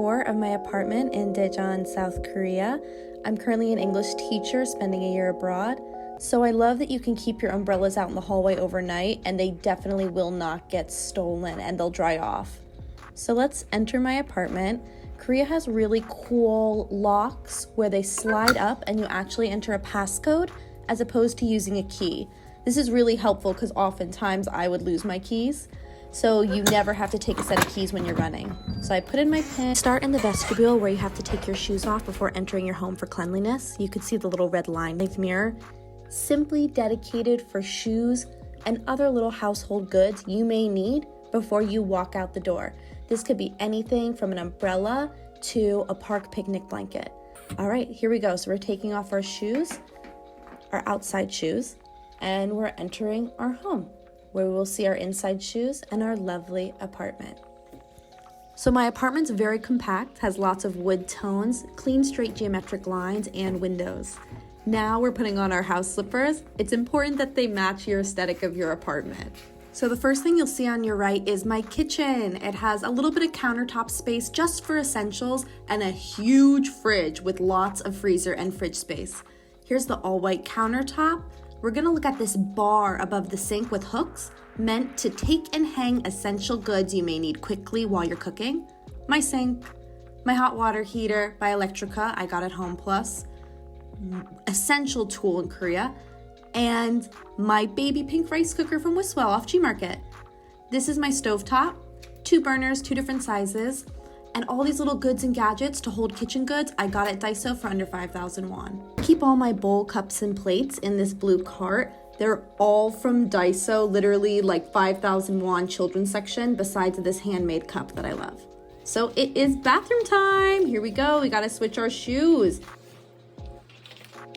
tour of my apartment in Daejeon, South Korea. I'm currently an English teacher spending a year abroad, so I love that you can keep your umbrellas out in the hallway overnight and they definitely will not get stolen and they'll dry off. So let's enter my apartment. Korea has really cool locks where they slide up and you actually enter a passcode as opposed to using a key. This is really helpful because oftentimes I would lose my keys. So you never have to take a set of keys when you're running. So I put in my PIN. Start in the vestibule where you have to take your shoes off before entering your home for cleanliness. You can see the little red line-length mirror, simply dedicated for shoes and other little household goods you may need before you walk out the door. This could be anything from an umbrella to a park picnic blanket. All right, here we go. So we're taking off our shoes, our outside shoes, and we're entering our home, where we will see our inside shoes and our lovely apartment. So my apartment's very compact, has lots of wood tones, clean straight geometric lines, and windows. Now we're putting on our house slippers. It's important that they match your aesthetic of your apartment. So the first thing you'll see on your right is my kitchen. It has a little bit of countertop space just for essentials and a huge fridge with lots of freezer and fridge space. Here's the all-white countertop. We're gonna look at this bar above the sink with hooks meant to take and hang essential goods you may need quickly while you're cooking. My sink, my hot water heater by Electrica, I got at Home Plus, essential tool in Korea, and my baby pink rice cooker from Wiswell off G-Market. This is my stovetop, 2 burners, 2 different sizes, and all these little goods and gadgets to hold kitchen goods I got at Daiso for under 5,000 won. I keep all my bowl, cups, and plates in this blue cart. They're all from Daiso, literally like 5,000 won children's section, besides this handmade cup that I love. So it is bathroom time. Here we go. We gotta switch our shoes.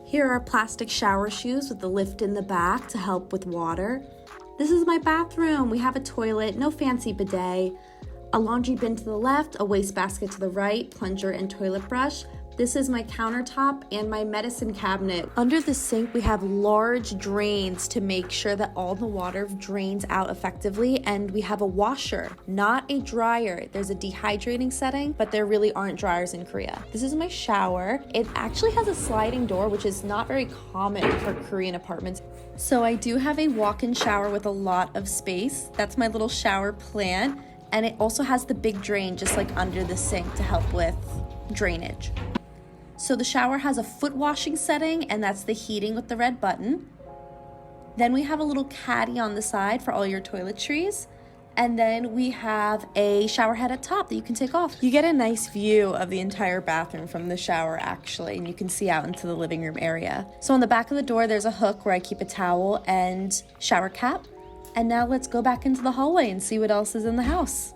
Here are plastic shower shoes with the lift in the back to help with water. This is my bathroom. We have a toilet, no fancy bidet, a laundry bin to the left, a wastebasket to the right, plunger and toilet brush. This is my countertop and my medicine cabinet. Under the sink, we have large drains to make sure that all the water drains out effectively, and we have a washer, not a dryer. There's a dehydrating setting, but there really aren't dryers in Korea. This is my shower. It actually has a sliding door, which is not very common for Korean apartments. So I do have a walk-in shower with a lot of space. That's my little shower plant. And it also has the big drain just like under the sink to help with drainage. So the shower has a foot washing setting, and that's the heating with the red button. Then we have a little caddy on the side for all your toiletries. And then we have a shower head at top that you can take off. You get a nice view of the entire bathroom from the shower actually, and you can see out into the living room area. So on the back of the door, there's a hook where I keep a towel and shower cap. And now let's go back into the hallway and see what else is in the house.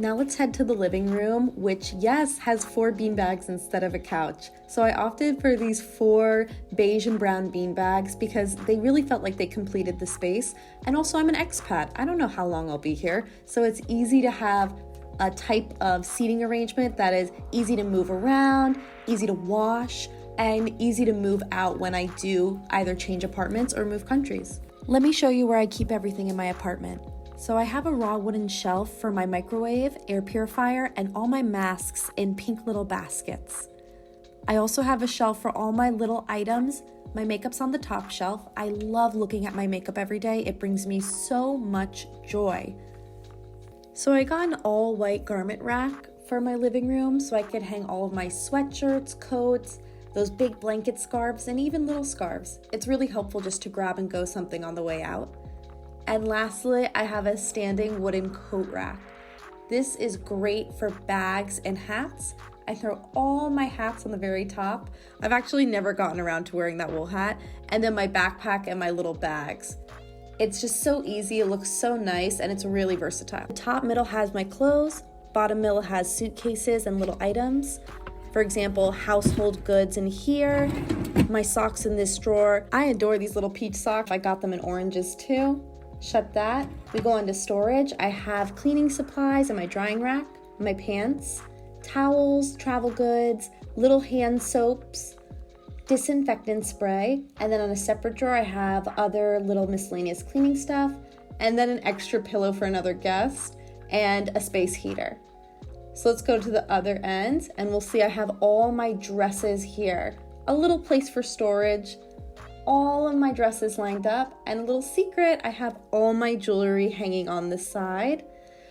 Now let's head to the living room, which, yes, has 4 beanbags instead of a couch. So I opted for these 4 beige and brown beanbags because they really felt like they completed the space. And also I'm an expat. I don't know how long I'll be here. So it's easy to have a type of seating arrangement that is easy to move around, easy to wash, and easy to move out when I do either change apartments or move countries. Let me show you where I keep everything in my apartment. So I have a raw wooden shelf for my microwave, air purifier, and all my masks in pink little baskets. I also have a shelf for all my little items. My makeup's on the top shelf. I love looking at my makeup every day. It brings me so much joy. So I got an all white garment rack for my living room so I could hang all of my sweatshirts, coats, those big blanket scarves, and even little scarves. It's really helpful just to grab and go something on the way out. And lastly, I have a standing wooden coat rack. This is great for bags and hats. I throw all my hats on the very top. I've actually never gotten around to wearing that wool hat. And then my backpack and my little bags. It's just so easy, it looks so nice, and it's really versatile. The top middle has my clothes, bottom middle has suitcases and little items. For example, household goods in here, my socks in this drawer. I adore these little peach socks. I got them in oranges too. Shut that. We go into storage. I have cleaning supplies in my drying rack, my pants, towels, travel goods, little hand soaps, disinfectant spray, and then on a separate drawer I have other little miscellaneous cleaning stuff, and then an extra pillow for another guest, and a space heater. So let's go to the other end and we'll see I have all my dresses here. A little place for storage, all of my dresses lined up, and a little secret, I have all my jewelry hanging on the side.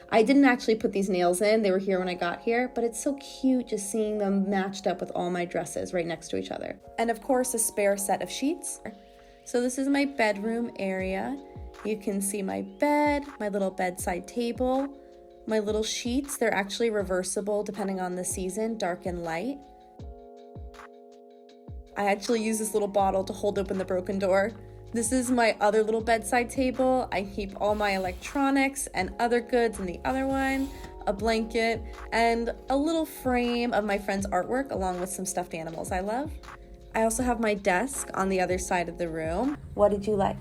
I didn't actually put these nails in, they were here when I got here, but it's so cute just seeing them matched up with all my dresses right next to each other. And of course, a spare set of sheets. So this is my bedroom area. You can see my bed, my little bedside table, my little sheets. They're actually reversible depending on the season, dark and light. I actually use this little bottle to hold open the broken door. This is my other little bedside table. I keep all my electronics and other goods in the other one, a blanket, and a little frame of my friend's artwork along with some stuffed animals I love. I also have my desk on the other side of the room. What did you like?